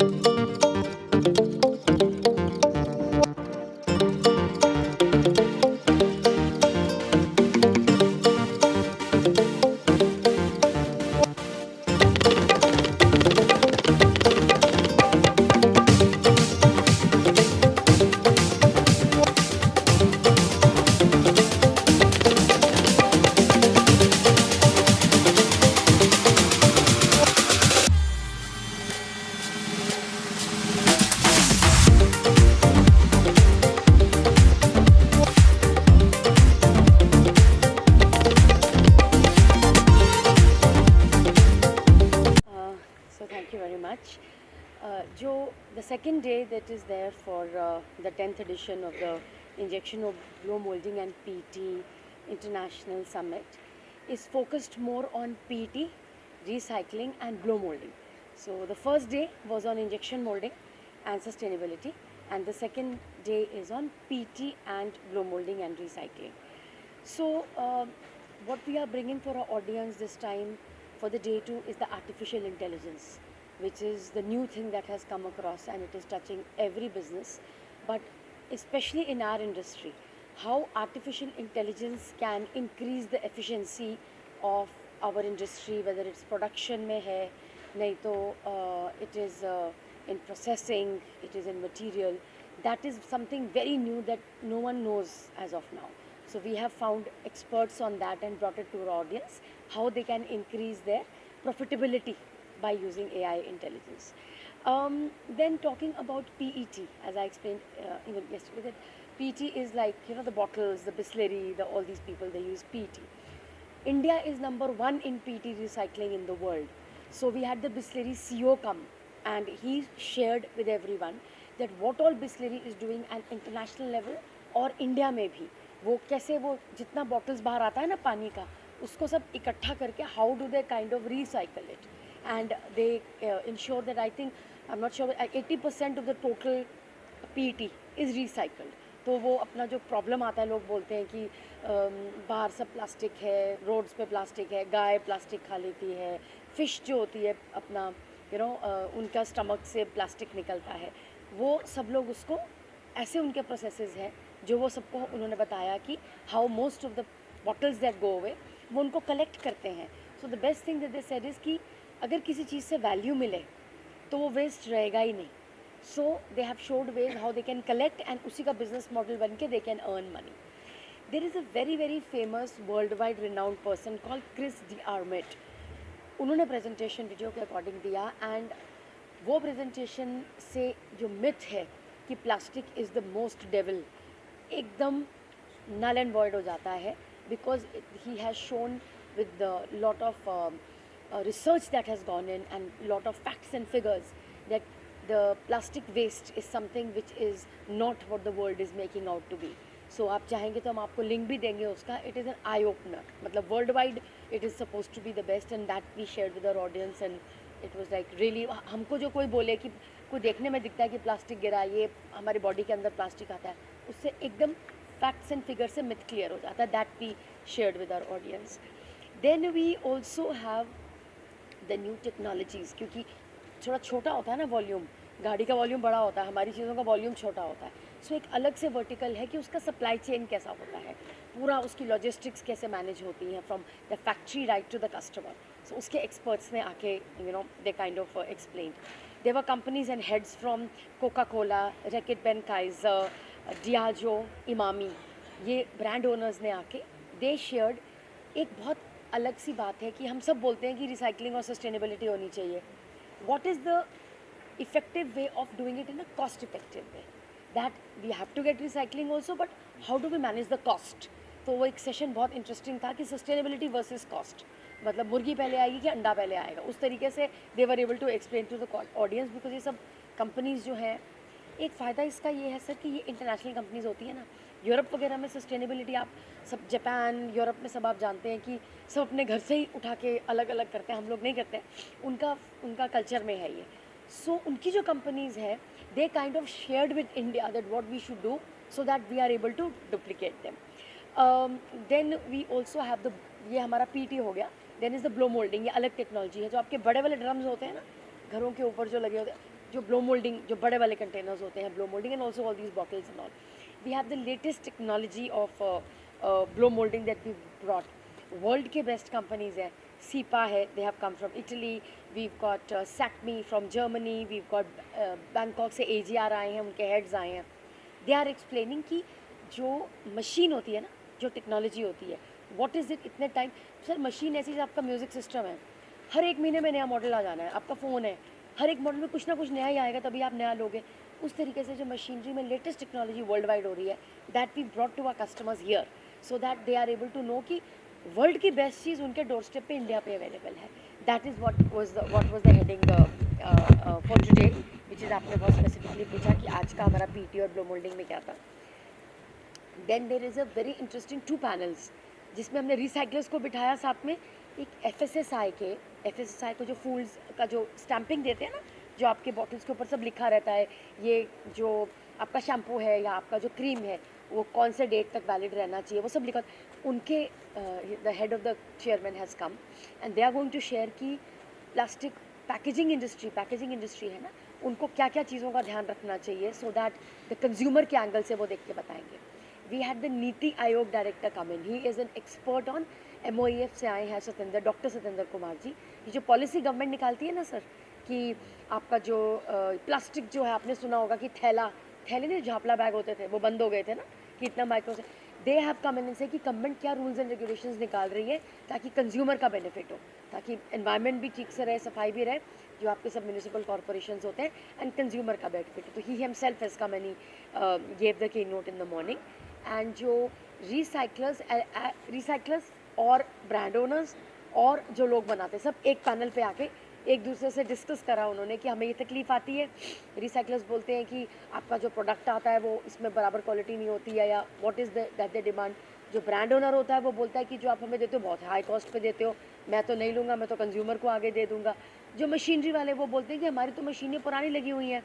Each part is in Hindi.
So thank you very much. Joe, the second day that is there for the 10th edition of the Injection of Blow Molding and PET International Summit is focused more on PET, recycling and blow molding. So the first day was on injection molding and sustainability, and the second day is on PET and blow molding and recycling. So, what we are bringing for our audience this time for the day two is the artificial intelligence, which is the new thing that has come across and it is touching every business, but especially in our industry, how artificial intelligence can increase the efficiency of our industry, whether it's production में है, नहीं तो it is in processing, it is in material. That is something very new that no one knows as of now. So we have found experts on that and brought it to our audience, how they can increase their profitability by using AI intelligence. Then talking about PET, as I explained even yesterday, that PET is like, the bottles, the Bisleri, all these people, they use PET. India is number one in PET recycling in the world. So we had the Bisleri CEO come and he shared with everyone that what all Bisleri is doing at international level और इंडिया में भी वो कैसे वो जितना बॉटल्स बाहर आता है ना पानी का उसको सब इकट्ठा करके how do they kind of recycle it and they ensure that I think I am not sure 80% of the total PET is recycled. तो वो अपना जो प्रॉब्लम आता है लोग बोलते हैं कि बाहर सब प्लास्टिक है, रोड्स पे प्लास्टिक है, गाय प्लास्टिक खा लेती है, फ़िश जो होती है अपना उनका स्टमक से प्लास्टिक निकलता है, वो सब लोग उसको ऐसे उनके प्रोसेसेस हैं जो वो सबको उन्होंने बताया कि how most of the bottles that go away वो उनको कलेक्ट करते हैं. So the best thing that they said is कि अगर किसी चीज़ से वैल्यू मिले तो वो वेस्ट रहेगा ही नहीं. So they have showed ways how they can collect and उसी का बिजनेस मॉडल बन के they can earn money. There is a very very famous world wide renowned person called Chris DeArmitt. उन्होंने प्रेजेंटेशन वीडियो के अकॉर्डिंग दिया एंड वो प्रेजेंटेशन से जो मिथ है कि plastic is the most devil एकदम null and void हो जाता है because he has shown with the lot of research that has gone in and lot of facts and figures that the plastic waste is something which is not what the world is making out to be. So आप चाहेंगे तो हम आपको लिंक भी देंगे उसका. It is an eye opener. मतलब world wide it is supposed to be the best and that we shared with our audience and it was like really हमको जो कोई बोले कि कोई देखने में दिखता है कि प्लास्टिक गिरा ये हमारी बॉडी के अंदर प्लास्टिक आता है उससे एकदम फैक्ट्स एंड फिगर से मिथ क्लियर हो जाता है. That we shared with our audience. Then we also have the new technologies क्योंकि थोड़ा छोटा होता है ना वॉल्यूम, गाड़ी का वॉल्यूम बड़ा होता है, हमारी चीज़ों का वॉल्यूम छोटा होता है. सो एक अलग से वर्टिकल है कि उसका सप्लाई चेन कैसा होता है, पूरा उसकी लॉजिस्टिक्स कैसे मैनेज होती हैं from the factory right to the customer. So उसके एक्सपर्ट्स ने आके they kind of explained. There were companies and heads from Coca Cola, Reckitt Benckiser, Diageo, Emami, ये ब्रांड ओनर्स ने आके दे शेयर्ड. एक बहुत अलग सी बात है कि हम सब बोलते हैं कि रिसाइकलिंग और सस्टेनेबिलिटी होनी चाहिए. What is the effective way of doing it in a cost effective way? That we have to get recycling also but how do we manage the cost. तो वो एक सेशन बहुत इंटरेस्टिंग था कि सस्टेनेबिलिटी वर्सेस कॉस्ट, मतलब मुर्गी पहले आएगी कि अंडा पहले आएगा. उस तरीके से they were able to explain to the audience because ये सब कंपनीज जो हैं एक फ़ायदा इसका ये है सर कि ये इंटरनेशनल कंपनीज़ होती है ना. यूरोप वगैरह में सस्टेनेबिलिटी आप सब जापान यूरोप में सब आप जानते हैं कि सब अपने घर से ही उठा के अलग अलग करते हैं, हम लोग नहीं करते हैं. उनका कल्चर में है ये. सो उनकी जो कंपनीज़ हैं they kind of shared with India that what we should do so that we are able to duplicate them. Then we also have the ये हमारा PET हो गया. Then is the blow moulding, ये अलग टेक्नोलॉजी है. जो आपके बड़े वाले ड्रम्स होते हैं ना घरों के ऊपर जो लगे होते हैं जो ब्लो मोल्डिंग, जो बड़े वाले कंटेनर्स होते हैं, blow moulding and also all these bottles and all, we have the latest technology of blow moulding that we brought. World के बेस्ट कंपनीज हैं, सीपा है, they have come from Italy, we've got Sacmi from Germany, we've got Bangkok से AGR आए हैं, उनके हेड्स आए हैं. दे आर एक्सप्लेनिंग कि जो मशीन होती है ना, जो टेक्नोलॉजी होती है, व्हाट इज़ इट, इतने टाइम. सर मशीन ऐसी जैसे आपका म्यूज़िक सिस्टम है, हर एक महीने में नया मॉडल आ जाना है. आपका फ़ोन है, हर एक मॉडल में कुछ ना कुछ नया ही आएगा, तभी आप नया लोगे. उस तरीके से जो मशीनरी में लेटेस्ट टेक्नोलॉजी वर्ल्ड वाइड हो रही है, that we brought to our customers here, so that they are able to know कि वर्ल्ड की बेस्ट चीज़ उनके डोर स्टेप पे इंडिया पे अवेलेबल है. That is what was the heading for today, which is आपने बहुत स्पेसिफिकली पूछा कि आज का हमारा PT और ब्लो मोल्डिंग में क्या था. Then there is a very interesting 2 panels जिसमें हमने रिसाइकलर्स को बिठाया साथ में. एक FSSI को जो फूल्स का जो स्टैंपिंग देते हैं ना, जो आपके बॉटल्स के ऊपर सब लिखा रहता है, ये जो आपका शैम्पू है या आपका जो क्रीम है वो कौन से डेट तक वैलिड रहना चाहिए, वो सब लिखा. उनके the head of the chairman has come and they are going to share कि प्लास्टिक पैकेजिंग इंडस्ट्री है ना, उनको क्या क्या चीज़ों का ध्यान रखना चाहिए, सो दैट द कंज्यूमर के एंगल से वो देख के बताएंगे. We had the NITI Aayog director come in, he is an expert on MOEF से आए हैं डॉक्टर सतेंद्र कुमार जी. ये जो पॉलिसी गवर्नमेंट निकालती है ना सर, कि आपका जो प्लास्टिक जो है, आपने सुना होगा कि थैले नहीं, झापला बैग होते थे, वो बंद हो गए थे ना, कि इतना माइक्रो से. दे हैव कम इन से कि गवर्नमेंट क्या रूल्स एंड रेगुलेशंस निकाल रही है ताकि कंज्यूमर का बेनिफिट हो, ताकि एनवायरनमेंट भी ठीक से रहे, सफाई भी रहे, जो आपके सब म्यूनिसिपल कॉर्पोरेशंस होते हैं, एंड कंज्यूमर का बेनिफिट हो. तो he himself has come and he gave the key note in the morning. And जो रिसाइकलर्स और ब्रांड ओनर्स और जो लोग बनाते हैं, सब एक पैनल पे आके एक दूसरे से डिस्कस करा उन्होंने कि हमें ये तकलीफ़ आती है. रिसाइकलर्स बोलते हैं कि आपका जो प्रोडक्ट आता है वो इसमें बराबर क्वालिटी नहीं होती है, या what is that the demand. जो ब्रांड ओनर होता है वो बोलता है कि जो आप हमें देते हो बहुत हाई कॉस्ट पे देते हो, मैं तो नहीं लूँगा, मैं तो कंज्यूमर को आगे दे दूँगा. जो मशीनरी वाले वो बोलते हैं कि हमारी तो मशीनें पुरानी लगी हुई हैं,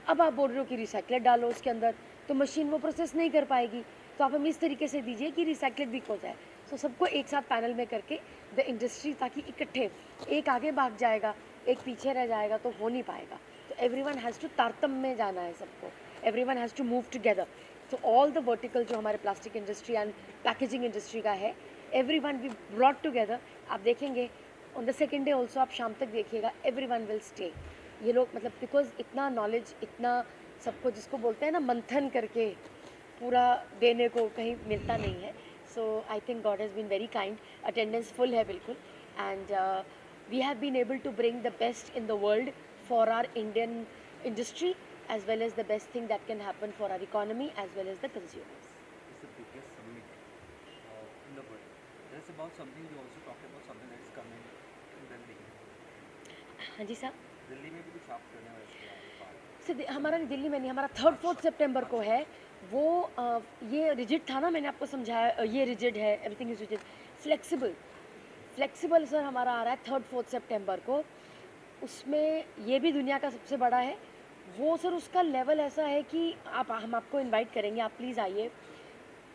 अब आप बोल रहे हो कि रिसाइकलर डालो उसके अंदर, तो मशीन वो प्रोसेस नहीं कर पाएगी, तो आप हमें इस तरीके से दीजिए कि रिसाइकलेट भी हो जाए. तो सबको एक साथ पैनल में करके द इंडस्ट्री, ताकि इकट्ठे, एक आगे भाग जाएगा एक पीछे रह जाएगा तो हो नहीं पाएगा. तो एवरीवन हैज़ टू तारतम्य में जाना है सबको, everyone has to move together. तो ऑल द वर्टिकल जो हमारे plastic industry and packaging industry का है, एवरीवन वी ब्रॉट टुगेदर. आप देखेंगे on the second day also, आप शाम तक देखिएगा, एवरीवन विल स्टे. ये लोग मतलब बिकॉज इतना नॉलेज, इतना सबको जिसको बोलते हैं ना मंथन करके पूरा देने को कहीं मिलता नहीं है. So I think God has been very kind. Attendance full है बिल्कुल, and we have been able to bring the best in the world for our Indian industry, as well as the best thing that can happen for our economy as well as the consumers. It's the biggest summit in the world. That's about something you also talked about, something that is coming in Delhi. हाँ जी साहब. दिल्ली में भी कुछ आप करने वाले सर हमारा दिल्ली में नहीं, हमारा 3rd-4th सितंबर को है. वो ये रिजिड था ना, मैंने आपको समझाया, ये रिजिड है, everything is rigid. Flexible sir हमारा आ रहा है 3rd-4th सितंबर को. उसमें ये भी दुनिया का सबसे बड़ा है वो सर. उसका लेवल ऐसा है कि हम आपको इनवाइट करेंगे, आप प्लीज़ आइए.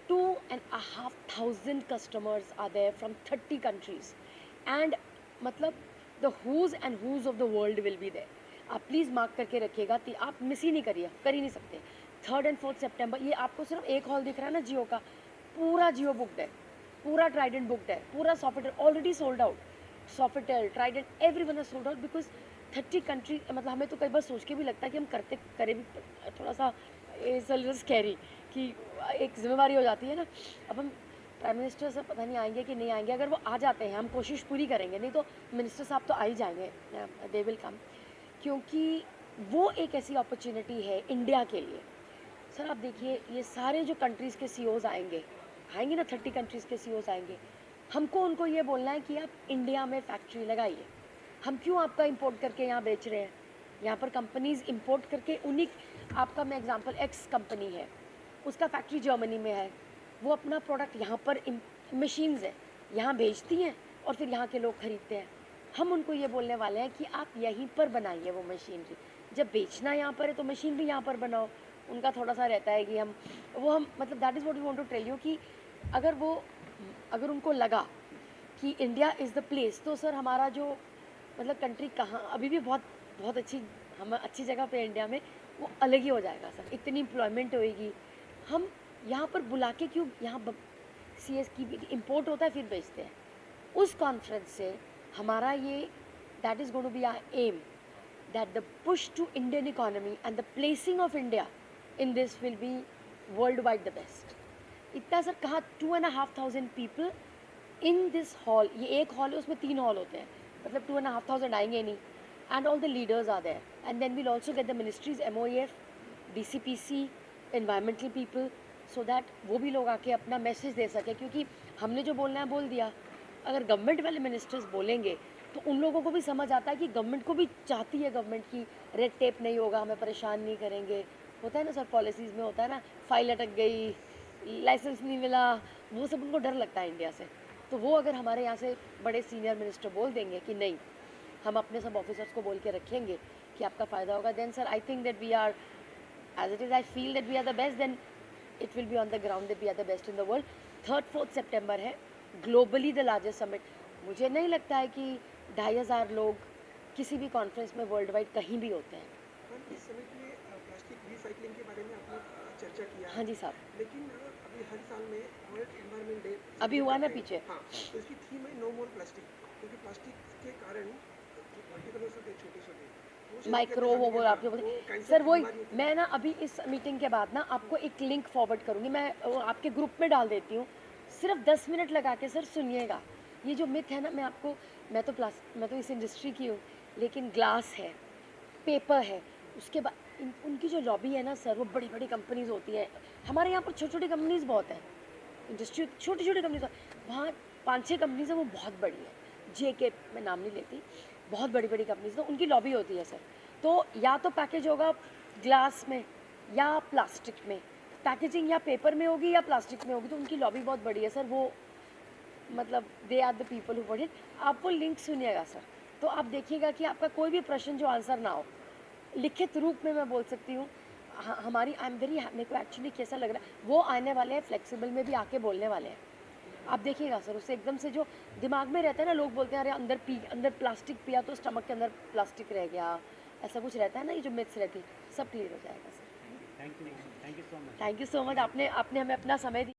2,500 customers are there from 30 countries, and मतलब the who's and who's of the world will be there. आप प्लीज़ मार्क करके रखिएगा, आप मिस ही नहीं करिए, कर ही नहीं सकते. 3rd and 4th सितंबर. ये आपको सिर्फ एक हॉल दिख रहा है ना जियो का, पूरा जियो बुकड है, पूरा ट्राइडेंट बुकड है, पूरा software already sold out. Software, Trident, everyone has sold out because 30 country. मतलब हमें तो कई बार सोच के भी लगता है कि हम करें भी थोड़ा सा स्कैरी, कि एक जिम्मेवारी हो जाती है ना. अब हम प्राइम मिनिस्टर साहब पता नहीं आएंगे कि नहीं आएंगे. अगर वो आ जाते हैं हम कोशिश पूरी करेंगे, नहीं तो मिनिस्टर साहब तो आ ही जाएंगे, दे विल कम. क्योंकि वो एक ऐसी अपॉर्चुनिटी है इंडिया के लिए. सर आप देखिए, ये सारे जो कंट्रीज़ के CEOs आएंगे ना, 30 कंट्रीज़ के CEOs आएंगे. हमको उनको ये बोलना है कि आप इंडिया में फैक्ट्री लगाइए. हम क्यों आपका इंपोर्ट करके यहाँ बेच रहे हैं? यहाँ पर कंपनीज़ इंपोर्ट करके उन्हीं, आपका मैं एग्जांपल, एक्स कंपनी है, उसका फैक्ट्री जर्मनी में है, वो अपना प्रोडक्ट यहाँ पर मशीन्स है यहाँ भेजती हैं और फिर यहाँ के लोग ख़रीदते हैं. हम उनको ये बोलने वाले हैं कि आप यहीं पर बनाइए वो मशीनरी. जब बेचना यहाँ पर है तो मशीन भी यहाँ पर बनाओ. उनका थोड़ा सा रहता है कि हम मतलब that is what we want to tell you, कि अगर उनको लगा कि इंडिया इज़ द प्लेस, तो सर हमारा जो मतलब कंट्री कहाँ अभी भी बहुत बहुत अच्छी हम अच्छी जगह पे इंडिया में, वो अलग ही हो जाएगा सर। इतनी एम्प्लॉयमेंट होएगी। हम यहाँ पर बुला के क्यों, यहाँ CS की इम्पोर्ट होता है फिर बेचते हैं। उस कॉन्फ्रेंस से हमारा ये, that is going to be our aim, that the push to Indian economy and the placing of India in this will be worldwide the best. इतना सर कहा 2,500 people in this hall, ये एक हॉल है, उसमें 3 हॉल होते हैं, मतलब 2,500 आएंगे नहीं, and all the leaders are there, and then we'll also get the ministries, MOEF, DCPC, environmental people, so that वो भी लोग आके अपना मैसेज दे सके, क्योंकि हमने जो बोलना है बोल दिया। अगर गवर्नमेंट वाले मिनिस्टर्स बोलेंगे तो उन लोगों को भी समझ आता है कि गवर्नमेंट को भी चाहती है, गवर्नमेंट की रेड टेप नहीं होगा, हमें परेशान नहीं करेंगे। होता है ना सर, पॉलिसीज़ में होता है ना, फाइल अटक गई, लाइसेंस नहीं मिला, वो सब उनको डर लगता है इंडिया से। तो वो अगर हमारे यहाँ से बड़े सीनियर मिनिस्टर बोल देंगे कि नहीं, हम अपने सब ऑफिसर्स को बोल के रखेंगे कि आपका फ़ायदा होगा, then sir I think that we are, as it is I feel that we are the best, then it will be on the ground that we are the best in the world. 3-4 सितंबर है, ग्लोबली द लार्जेस्ट समिट। मुझे नहीं लगता है कि 2,500 लोग किसी भी कॉन्फ्रेंस में वर्ल्ड वाइड कहीं भी होते हैं। इस समिट में प्लास्टिक रिसाइकलिंग के बारे में आपने चर्चा किया। हाँ जी साहब, लेकिन अभी हर साल में वर्ल्ड एनवायरनमेंट डे अभी हुआ ना पीछे। हाँ, तो इसकी थीम है नो मोर प्लास्टिक, क्योंकि प्लास्टिक के कारण जो पार्टिकल्स होते हैं छोटे छोटे, माइक्रो वो आपके बोलते सर, वही मैं ना अभी इस मीटिंग के बाद ना आपको एक लिंक फॉरवर्ड करूँगी, मैं वो आपके ग्रुप में डाल देती हूँ। सिर्फ 10 मिनट लगा के सर सुनिएगा। ये जो मिथ है ना, मैं तो इस इंडस्ट्री की हूँ, लेकिन ग्लास है, पेपर है, उसके बाद उनकी जो लॉबी है ना सर, वो बड़ी बड़ी कंपनीज होती हैं। हमारे यहाँ पर छोटी छोटी कंपनीज बहुत हैं, इंडस्ट्री छोटी छोटी कंपनीज, वहाँ 5-6 कंपनीज हैं, वो बहुत बड़ी है। JK, मैं नाम नहीं लेती, बहुत बड़ी बड़ी कंपनीज, तो उनकी लॉबी होती है सर। तो या तो पैकेज होगा ग्लास में या प्लास्टिक में, पैकेजिंग या पेपर में होगी या प्लास्टिक में होगी, तो उनकी लॉबी बहुत बड़ी है सर। वो मतलब they are the people who want it. आप वो लिंक सुनिएगा सर, तो आप देखिएगा कि आपका कोई भी प्रश्न जो आंसर ना हो, लिखित रूप में मैं बोल सकती हूँ। हमारी आई एम वेरी, मेरे को एक्चुअली कैसा लग रहा है, वो आने वाले हैं फ्लेक्सिबल में भी आके बोलने वाले हैं। आप देखिएगा सर, उससे एकदम से जो दिमाग में रहता है ना, लोग बोलते हैं अरे अंदर प्लास्टिक पिया तो स्टमक के अंदर प्लास्टिक रह गया, ऐसा कुछ रहता है ना, ये जो मिथ्स रहती, सब क्लियर हो जाएगा sir. Thank you so much. Thank you so much, आपने हमें अपना समय दिया।